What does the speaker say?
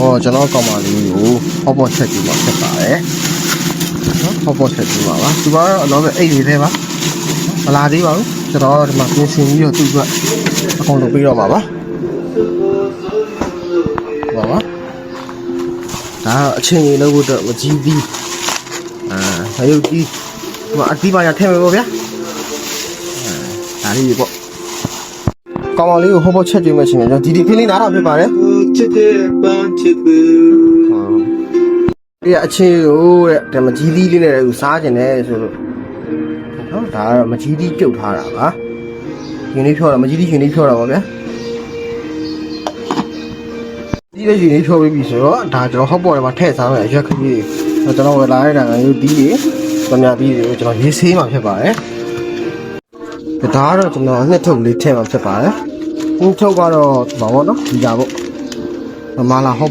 တော့ကျွန်တော်ကောင်မလေးကိုဟောပေါ်ချက်ကြည့်မှာဖြစ်ပါတယ်နော်ဟောပေါ်ချက်ကြည့်ပါပါသူကတော့အလောပဲအိတ်လေးထဲပါမလာသေးပါဘူးကျွန်တော်ဒီမှာပြင်ဆင်ပြီးတော့သူ့အတွက်အကုန်လုပ်ပြီးတော့ပါပါဒါအချင်းကြီးလုပ်ဖို့တော့မကြီးသေးမရုပ်ကြီးဒီမှာအတီးပါရထည့်မယ်ပေါ့ဗျာဒါလေးပေါ့ကောင်မလေးကိုဟောပေါ်ချက်ကြည့်မှချင်းကျွန်တော်ဒီဖင်းလေးနားတော့ဖြစ်ပါတယ်ဒီအချင်းကိုတဲ့မကြီးသေးလေးနဲ့စားကျင်တယ်ဆိုလို့နော်ဒါကတော့မကြီးသေးပြုတ်ထားတာပါရှင်လေးဖြောတာမကြီးသေးရှင်လေးဖြောတာပါဗျာဒီလေးရှင်လေးဖြောပြီးပြီဆိုတော့ဒါကျွန်တော်ဟောပေါ်ထဲမှာထည့်စားမယ်အရွက်ကလေးကျွန်တော်ဝယ်လာရတာကရုပ်တီးတွေပညာတီးတွေကိုကျွန်တော်ရေးဆေးမှာဖြစ်ပါတယ်ဒါကတော့ကျွန်တော်နှစ်ထုပ်လေးထည့်မှာဖြစ်ပါတယ်နှစ်ထုပ်ကတော့ဘာပေါ့နော်ဒီကြပေါ့မလာဟော